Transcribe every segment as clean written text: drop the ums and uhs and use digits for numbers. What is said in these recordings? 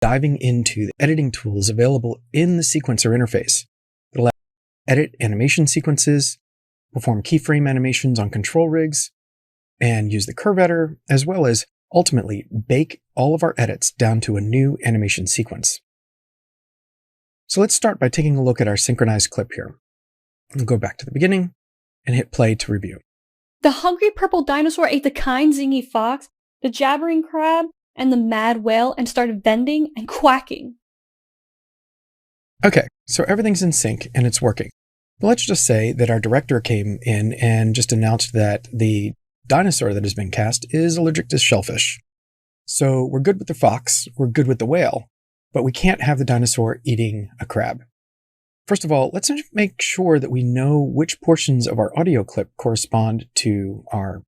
diving into the editing tools available in the sequencer interface that allow you to edit animation sequences, perform keyframe animations on control rigs, and use the curve editor, as well as ultimately bake all of our edits down to a new animation sequence. So let's start by taking a look at our synchronized clip here. We'll go back to the beginning and hit play to review. The hungry purple dinosaur ate the kind zingy fox, the jabbering crab, and the mad whale and started bending and quacking. Okay, so everything's in sync and it's working. But let's just say that our director came in and just announced that the dinosaur that has been cast is allergic to shellfish. So we're good with the fox, we're good with the whale, but we can't have the dinosaur eating a crab. First of all, let's make sure that we know which portions of our audio clip correspond to our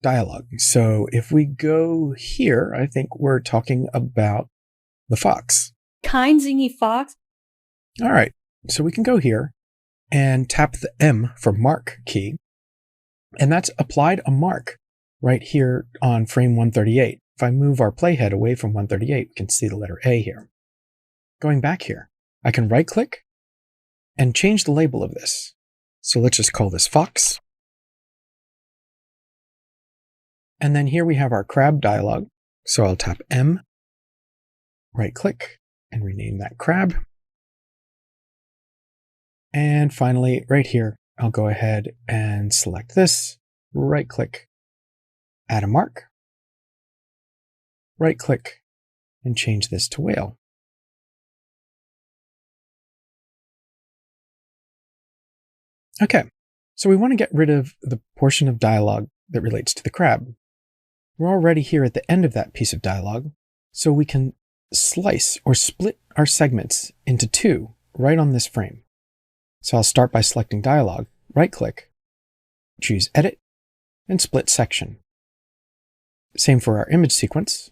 dialogue. So if we go here, I think we're talking about the fox. Kind zingy fox. All right, so we can go here and tap the M for mark key, and that's applied a mark right here on frame 138. If I move our playhead away from 138, we can see the letter A here. Going back here, I can right click and change the label of this. So let's just call this Fox. And then here we have our crab dialogue. So I'll tap M, right click, and rename that crab. And finally, right here, I'll go ahead and select this, right click, add a mark, right click, and change this to whale. Okay, so we want to get rid of the portion of dialogue that relates to the crab. We're already here at the end of that piece of dialogue, so we can slice or split our segments into two right on this frame. So I'll start by selecting dialogue, right click, choose edit, and split section. Same for our image sequence.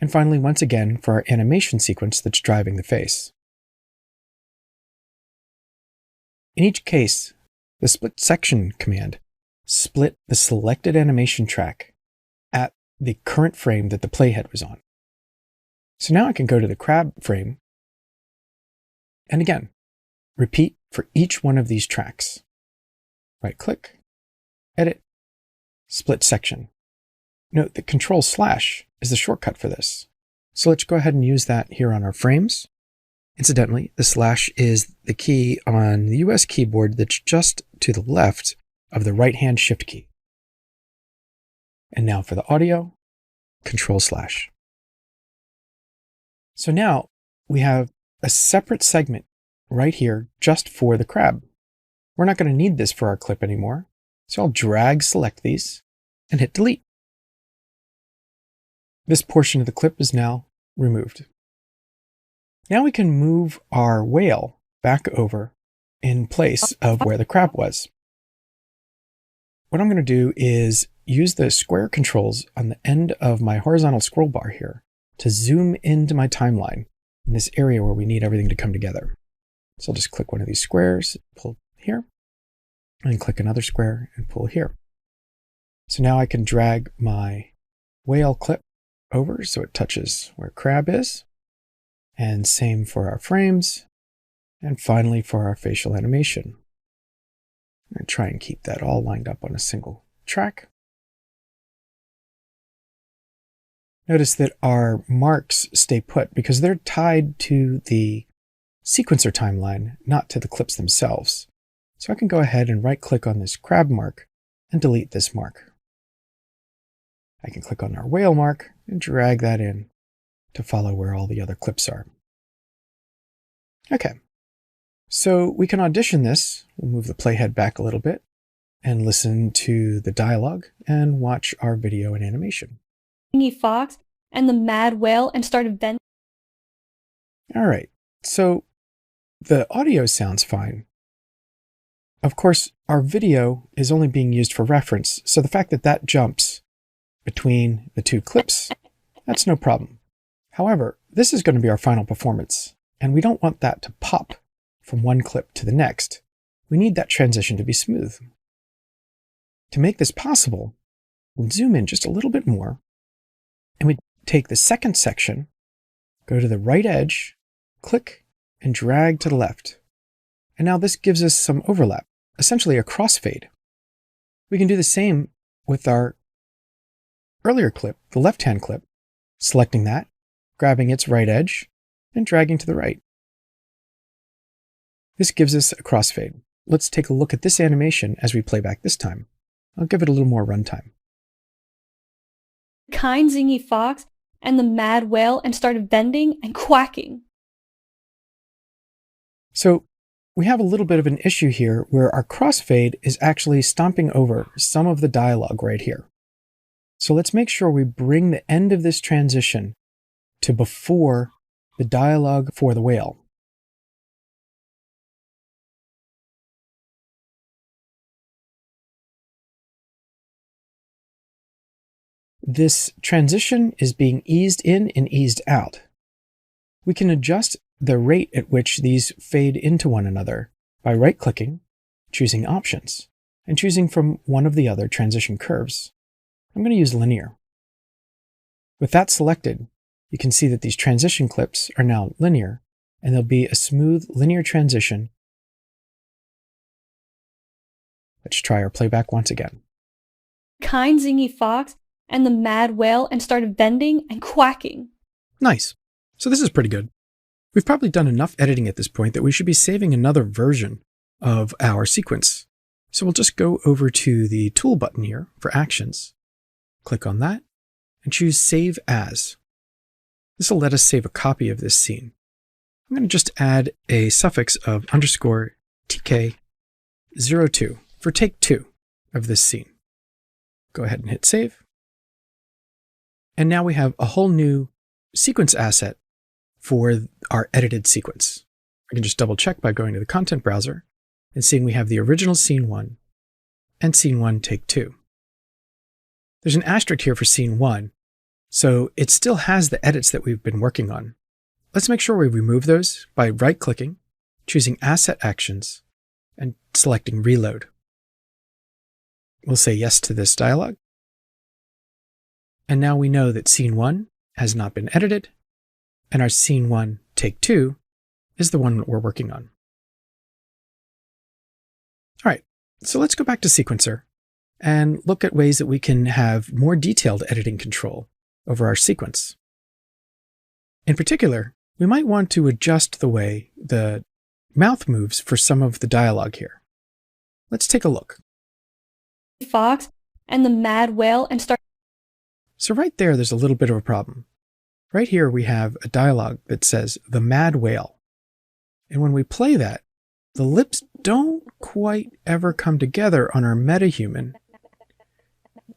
And finally, once again, for our animation sequence that's driving the face. In each case, the split section command split the selected animation track at the current frame that the playhead was on. So now I can go to the crab frame and again, repeat for each one of these tracks. Right click, edit, split section. Note that Control/ is the shortcut for this. So let's go ahead and use that here on our frames. Incidentally, the slash is the key on the US keyboard that's just to the left of the right-hand shift key. And now for the audio, Control/. So now we have a separate segment right here just for the crab. We're not going to need this for our clip anymore, so I'll drag select these and hit delete. This portion of the clip is now removed. Now we can move our whale back over in place of where the crab was. What I'm going to do is use the square controls on the end of my horizontal scroll bar here to zoom into my timeline in this area where we need everything to come together. So I'll just click one of these squares, pull here, and click another square and pull here. So now I can drag my whale clip over so it touches where crab is. And same for our frames. And finally for our facial animation. I'm going to try and keep that all lined up on a single track. Notice that our marks stay put because they're tied to the sequencer timeline, not to the clips themselves. So I can go ahead and right click on this crab mark and delete this mark. I can click on our whale mark and drag that in to follow where all the other clips are. Okay, so we can audition this. We'll move the playhead back a little bit and listen to the dialogue and watch our video and animation. Fox and the mad whale and started bending. All right, so the audio sounds fine. Of course, our video is only being used for reference, so the fact that that jumps between the two clips, that's no problem. However, this is going to be our final performance, and we don't want that to pop from one clip to the next. We need that transition to be smooth. To make this possible, we'll zoom in just a little bit more, and we take the second section, go to the right edge, click, and drag to the left. And now this gives us some overlap, essentially a crossfade. We can do the same with our earlier clip, the left-hand clip, selecting that, grabbing its right edge, and dragging to the right. This gives us a crossfade. Let's take a look at this animation as we play back this time. I'll give it a little more runtime. Kind zingy fox and the mad whale and started bending and quacking. So we have a little bit of an issue here where our crossfade is actually stomping over some of the dialogue right here. So let's make sure we bring the end of this transition to before the dialogue for the whale. This transition is being eased in and eased out. We can adjust the rate at which these fade into one another by right-clicking, choosing Options, and choosing from one of the other transition curves. I'm going to use Linear. With that selected, you can see that these transition clips are now linear, and there'll be a smooth linear transition. Let's try our playback once again. Kind zingy fox and the mad whale and started bending and quacking. Nice. So this is pretty good. We've probably done enough editing at this point that we should be saving another version of our sequence. So we'll just go over to the Tool button here for Actions, click on that, and choose Save As. This will let us save a copy of this scene. I'm going to just add a suffix of _TK02 for take 2 of this scene. Go ahead and hit Save. And now we have a whole new sequence asset for our edited sequence. I can just double check by going to the content browser and seeing we have the original scene 1 and scene 1 take 2. There's an asterisk here for scene 1, so it still has the edits that we've been working on. Let's make sure we remove those by right-clicking, choosing Asset Actions, and selecting Reload. We'll say yes to this dialog. And now we know that scene 1 has not been edited, and our scene 1 take 2 is the one that we're working on. All right, so let's go back to Sequencer and look at ways that we can have more detailed editing control over our sequence. In particular, we might want to adjust the way the mouth moves for some of the dialogue here. Let's take a look. Fox and the mad whale and started. So right there's a little bit of a problem. Right here we have a dialogue that says, the mad whale. And when we play that, the lips don't quite ever come together on our metahuman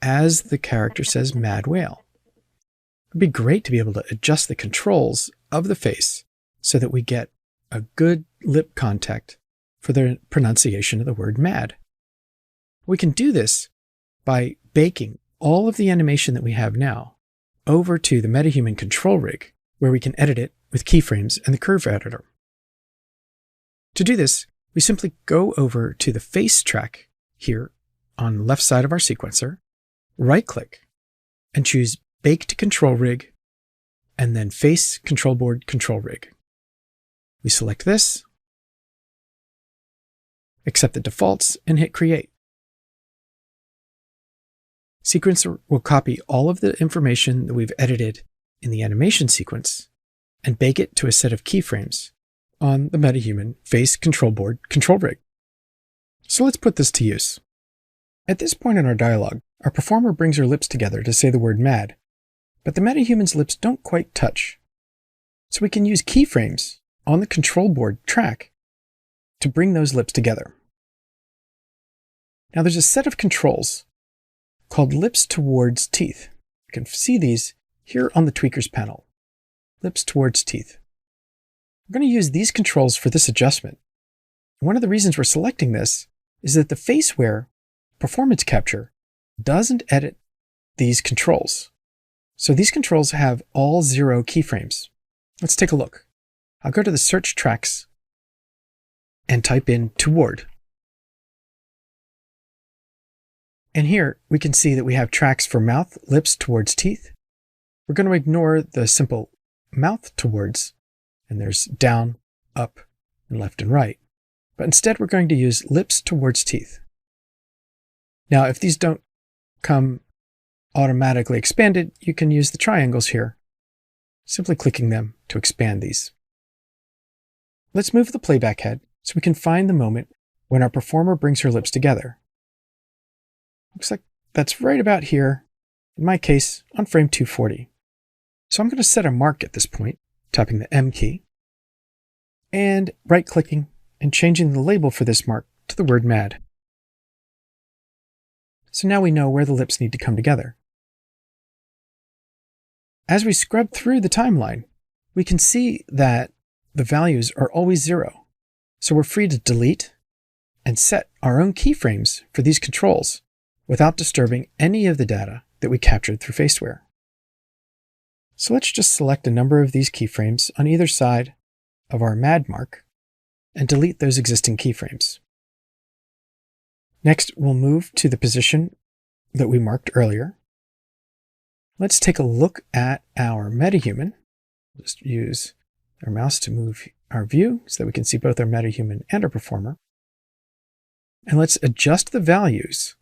as the character says mad whale. It'd be great to be able to adjust the controls of the face so that we get a good lip contact for the pronunciation of the word mad. We can do this by baking all of the animation that we have now over to the MetaHuman control rig, where we can edit it with keyframes and the curve editor. To do this, we simply go over to the face track here on the left side of our sequencer, right-click, and choose Bake to Control Rig, and then Face Control Board Control Rig. We select this, accept the defaults, and hit Create. Sequencer will copy all of the information that we've edited in the animation sequence and bake it to a set of keyframes on the MetaHuman Face Control Board Control Rig. So let's put this to use. At this point in our dialogue, our performer brings her lips together to say the word mad, but the MetaHuman's lips don't quite touch. So we can use keyframes on the control board track to bring those lips together. Now there's a set of controls called Lips Towards Teeth. You can see these here on the Tweakers panel. Lips Towards Teeth. We're going to use these controls for this adjustment. One of the reasons we're selecting this is that the Faceware performance capture doesn't edit these controls. So these controls have all 0 keyframes. Let's take a look. I'll go to the search tracks and type in toward. And here we can see that we have tracks for mouth, lips towards teeth, we're going to ignore the simple mouth towards, and there's down, up, and left and right. But instead, we're going to use lips towards teeth. Now, if these don't come automatically expanded, you can use the triangles here, simply clicking them to expand these. Let's move the playback head so we can find the moment when our performer brings her lips together. Looks like that's right about here, in my case, on frame 240. So I'm going to set a mark at this point, tapping the M key, and right-clicking and changing the label for this mark to the word mad. So now we know where the lips need to come together. As we scrub through the timeline, we can see that the values are always 0. So we're free to delete and set our own keyframes for these controls without disturbing any of the data that we captured through Faceware. So let's just select a number of these keyframes on either side of our mad mark and delete those existing keyframes. Next, we'll move to the position that we marked earlier. Let's take a look at our metahuman. Just use our mouse to move our view so that we can see both our metahuman and our performer. And let's adjust the values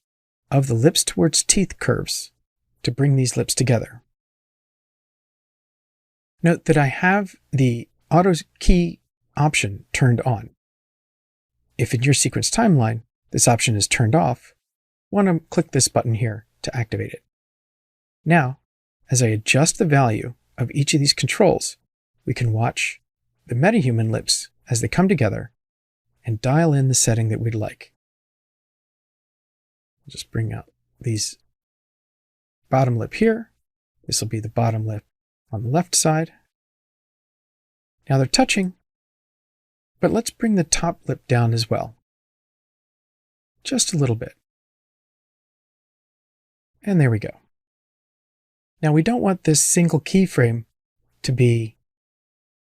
of the lips towards teeth curves to bring these lips together. Note that I have the auto key option turned on. If in your sequence timeline, this option is turned off, want to click this button here to activate it. Now, as I adjust the value of each of these controls, we can watch the metahuman lips as they come together and dial in the setting that we'd like. I'll just bring out these bottom lip here. This will be the bottom lip on the left side. Now they're touching, but let's bring the top lip down as well. Just a little bit. And there we go. Now we don't want this single keyframe to be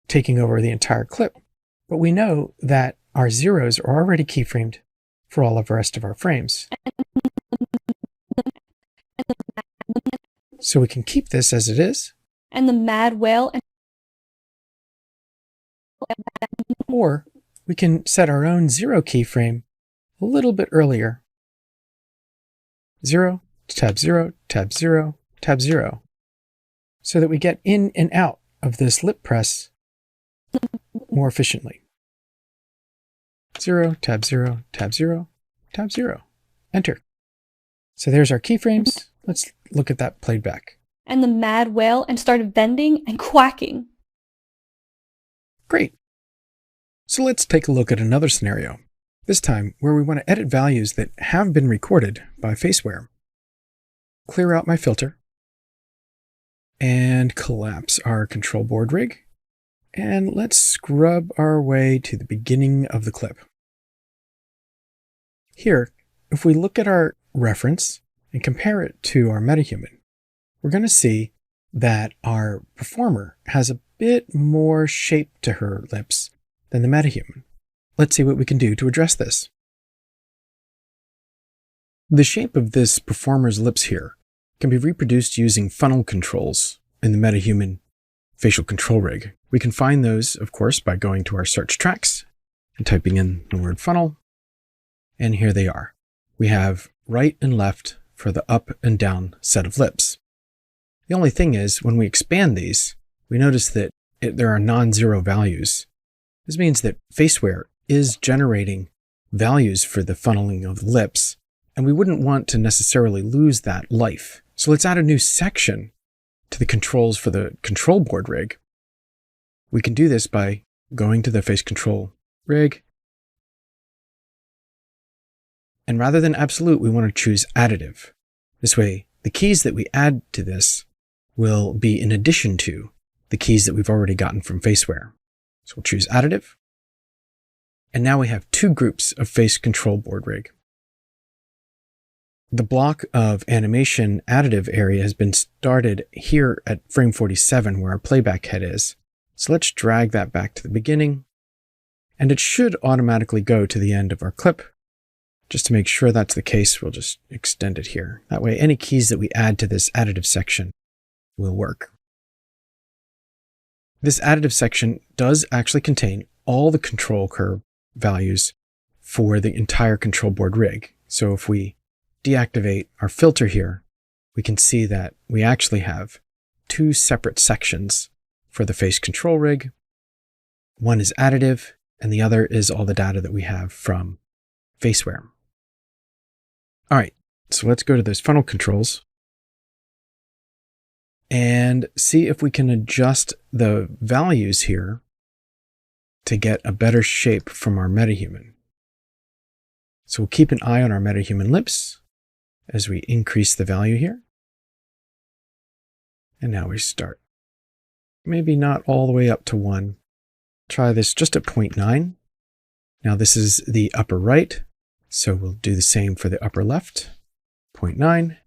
taking over the entire clip, but we know that our zeros are already keyframed for all of the rest of our frames. So we can keep this as it is. And the mad whale. Or we can set our own 0 keyframe a little bit earlier. 0, tab 0, tab 0, tab 0. So that we get in and out of this lip press more efficiently. 0, tab 0, tab 0, tab 0. Enter. So there's our keyframes. Let's look at that played back. And the mad whale and started bending and quacking. Great. So let's take a look at another scenario, this time where we want to edit values that have been recorded by Faceware. Clear out my filter and collapse our control board rig. And let's scrub our way to the beginning of the clip. Here, if we look at our reference and compare it to our metahuman, we're going to see that our performer has a bit more shape to her lips than the metahuman. Let's see what we can do to address this. The shape of this performer's lips here can be reproduced using funnel controls in the metahuman facial control rig. We can find those, of course, by going to our search tracks and typing in the word funnel. And here they are. We have right and left for the up and down set of lips. The only thing is, when we expand these, we notice that there are non-zero values. This means that Faceware is generating values for the funneling of the lips, and we wouldn't want to necessarily lose that life. So let's add a new section to the controls for the control board rig. We can do this by going to the face control rig. And rather than absolute, we want to choose additive. This way, the keys that we add to this will be in addition to the keys that we've already gotten from Faceware. So we'll choose additive. And now we have 2 groups of face control board rig. The block of animation additive area has been started here at frame 47 where our playback head is. So let's drag that back to the beginning. And it should automatically go to the end of our clip. Just to make sure that's the case, we'll just extend it here. That way, any keys that we add to this additive section will work. this additive section does actually contain all the control curve values for the entire control board rig. So if we deactivate our filter here, we can see that we actually have two separate sections for the face control rig. One is additive, and the other is all the data that we have from Faceware. All right, so let's go to those funnel controls and see if we can adjust the values here to get a better shape from our MetaHuman. So we'll keep an eye on our MetaHuman lips as we increase the value here. And now we start. Maybe not all the way up to 1. Try this just at 0.9. Now this is the upper right, so we'll do the same for the upper left. 0.9.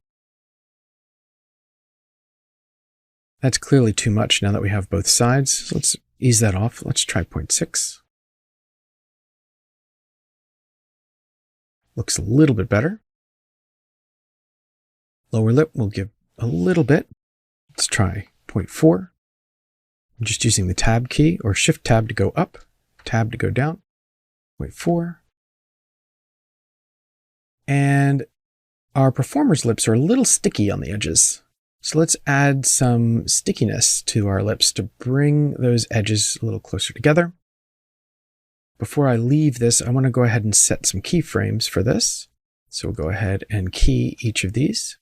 That's clearly too much now that we have both sides. So let's ease that off. Let's try 0.6. Looks a little bit better. Lower lip we'll give a little bit. Let's try 0.4. I'm just using the tab key or shift tab to go up, tab to go down. 0.4. And our performer's lips are a little sticky on the edges. So let's add some stickiness to our lips to bring those edges a little closer together. Before I leave this, I want to go ahead and set some keyframes for this. So we'll go ahead and key each of these.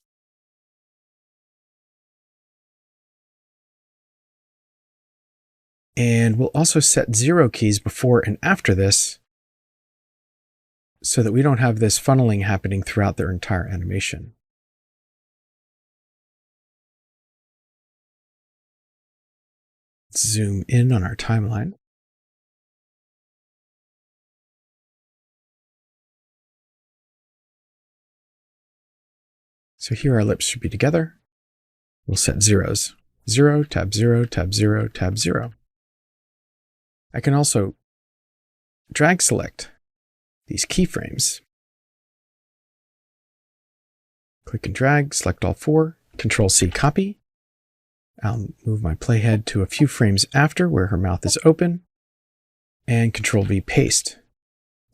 And we'll also set 0 keys before and after this so that we don't have this funneling happening throughout their entire animation. Let's zoom in on our timeline. So here our lips should be together. We'll set zeros. 0, tab 0, tab 0, tab 0. I can also drag select these keyframes. Click and drag, select all 4, Control C copy. I'll move my playhead to a few frames after where her mouth is open, and Control V paste.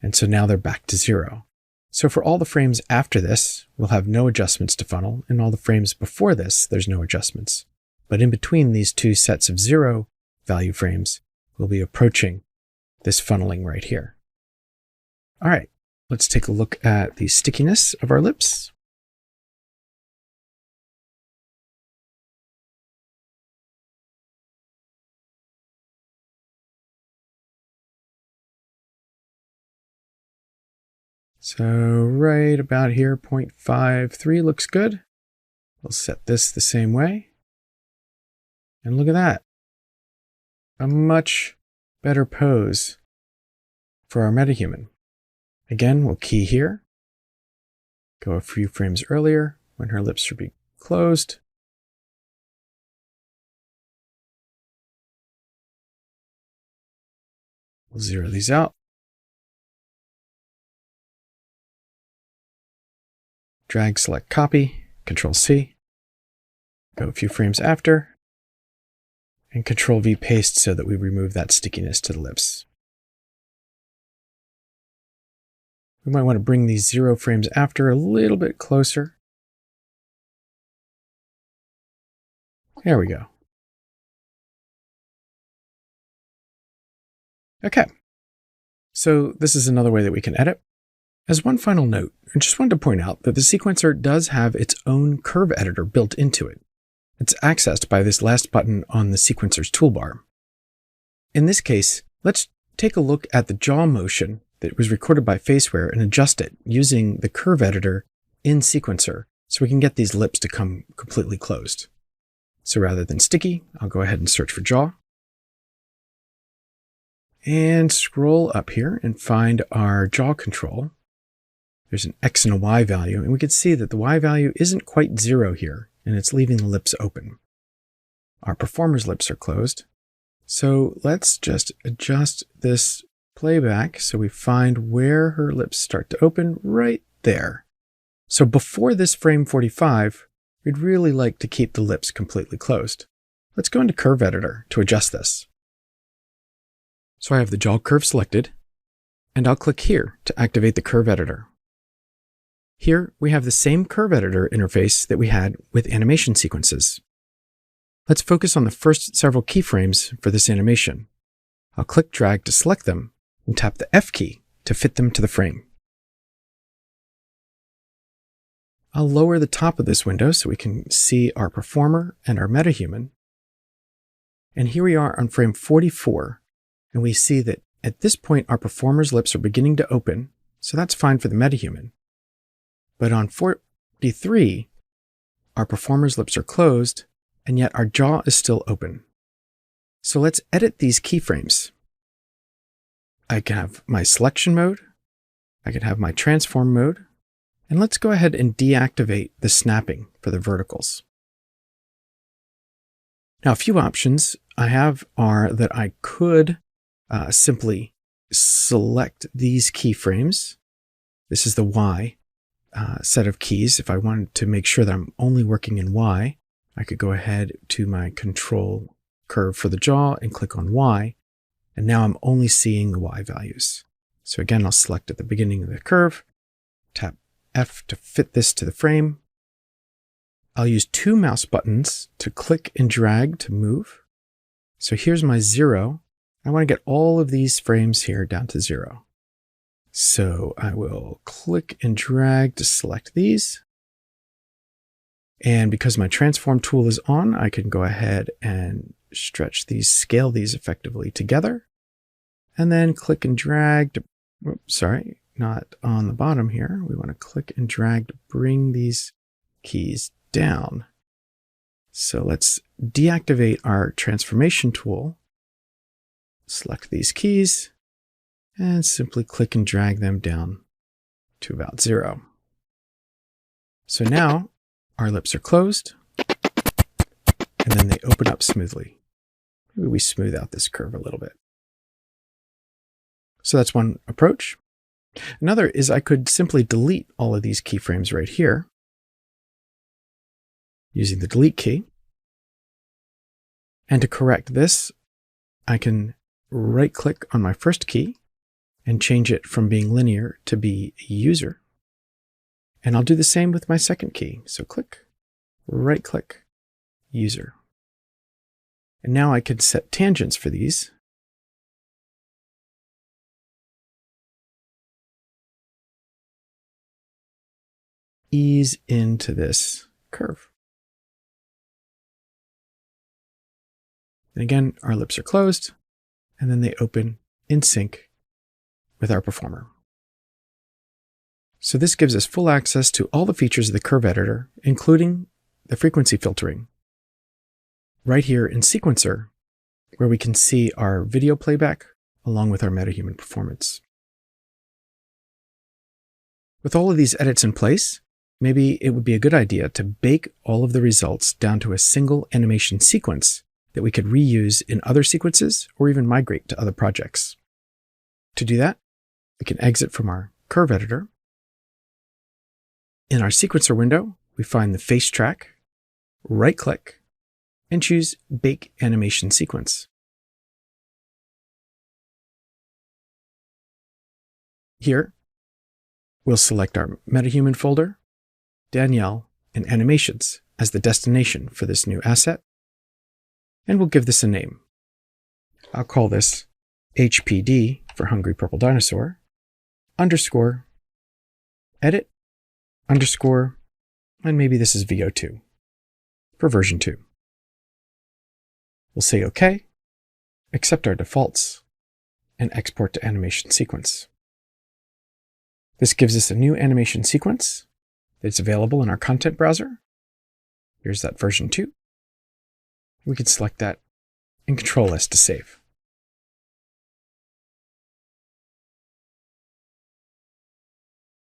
And so now they're back to 0. So for all the frames after this, we'll have no adjustments to funnel, and all the frames before this, there's no adjustments. But in between these two sets of 0 value frames, we'll be approaching this funneling right here. All right, let's take a look at the stickiness of our lips. So right about here, 0.53 looks good. We'll set this the same way. And look at that. A much better pose for our MetaHuman. Again, we'll key here. Go a few frames earlier when her lips should be closed. We'll zero these out. Drag, select, copy, Control C. Go a few frames after. And Control V paste so that we remove that stickiness to the lips. We might want to bring these 0 frames after a little bit closer. There we go. Okay. So this is another way that we can edit. As one final note, I just wanted to point out that the sequencer does have its own curve editor built into it. It's accessed by this last button on the sequencer's toolbar. In this case, let's take a look at the jaw motion that was recorded by Faceware and adjust it using the curve editor in sequencer so we can get these lips to come completely closed. So rather than sticky, I'll go ahead and search for jaw. And scroll up here and find our jaw control. There's an X and a Y value, and we can see that the Y value isn't quite 0 here, and it's leaving the lips open. Our performer's lips are closed. So let's just adjust this playback so we find where her lips start to open right there. So before this frame 45, we'd really like to keep the lips completely closed. Let's go into Curve Editor to adjust this. So I have the jaw curve selected, and I'll click here to activate the curve editor. Here we have the same curve editor interface that we had with animation sequences. Let's focus on the first several keyframes for this animation. I'll click drag to select them and tap the F key to fit them to the frame. I'll lower the top of this window so we can see our performer and our metahuman. And here we are on frame 44, and we see that at this point our performer's lips are beginning to open, so that's fine for the metahuman. But on 43, our performer's lips are closed, and yet our jaw is still open. So let's edit these keyframes. I can have my selection mode, I can have my transform mode, and let's go ahead and deactivate the snapping for the verticals. Now, a few options I have are that I could simply select these keyframes. This is the Y set of keys. If I wanted to make sure that I'm only working in Y, I could go ahead to my control curve for the jaw and click on Y. And now I'm only seeing the Y values. So again, I'll select at the beginning of the curve, tap F to fit this to the frame. I'll use 2 mouse buttons to click and drag to move. So here's my 0. I want to get all of these frames here down to 0. So I will click and drag to select these. And because my transform tool is on, I can go ahead and stretch these, scale these effectively together. And then click and drag to, oops, sorry, not on the bottom here. We want to click and drag to bring these keys down. So let's deactivate our transformation tool, select these keys, and simply click and drag them down to about 0. So now our lips are closed, and then they open up smoothly. Maybe we smooth out this curve a little bit. So that's one approach. Another is I could simply delete all of these keyframes right here using the delete key. And to correct this, I can right-click on my first key and change it from being linear to be a user. And I'll do the same with my second key. So click, right-click, user. And now I can set tangents for these. Ease into this curve. And again, our lips are closed, and then they open in sync with our performer. So this gives us full access to all the features of the curve editor, including the frequency filtering. Right here in Sequencer, where we can see our video playback along with our metahuman performance. With all of these edits in place, maybe it would be a good idea to bake all of the results down to a single animation sequence that we could reuse in other sequences or even migrate to other projects. To do that, we can exit from our curve editor. In our sequencer window, we find the face track, right-click, and choose Bake Animation Sequence. Here, we'll select our metahuman folder, Danielle, and animations as the destination for this new asset. And we'll give this a name. I'll call this HPD for Hungry Purple Dinosaur, underscore, edit, underscore, and maybe this is VO2 for version 2. We'll say OK, accept our defaults, and export to animation sequence. This gives us a new animation sequence that's available in our content browser. Here's that version 2. We can select that and Control S to save.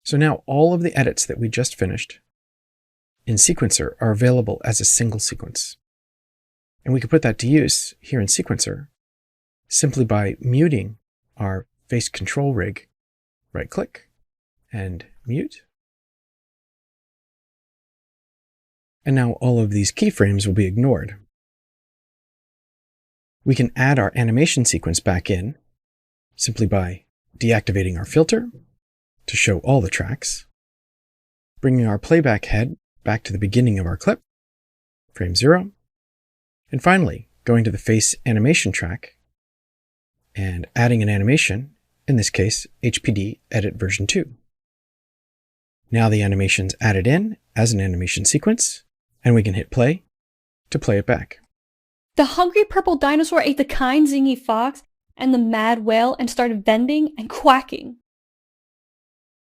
So now all of the edits that we just finished in Sequencer are available as a single sequence. And we can put that to use here in Sequencer simply by muting our face control rig, right-click, and mute. And now all of these keyframes will be ignored. We can add our animation sequence back in simply by deactivating our filter to show all the tracks, bringing our playback head back to the beginning of our clip, frame 0, and finally going to the face animation track and adding an animation, in this case HPD Edit version 2. Now the animation's added in as an animation sequence, and we can hit play to play it back. The hungry purple dinosaur ate the kind zingy fox and the mad whale and started bending and quacking.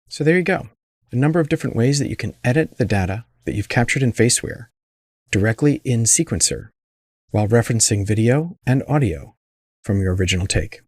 So there you go. A number of different ways that you can edit the data that you've captured in Faceware directly in Sequencer while referencing video and audio from your original take.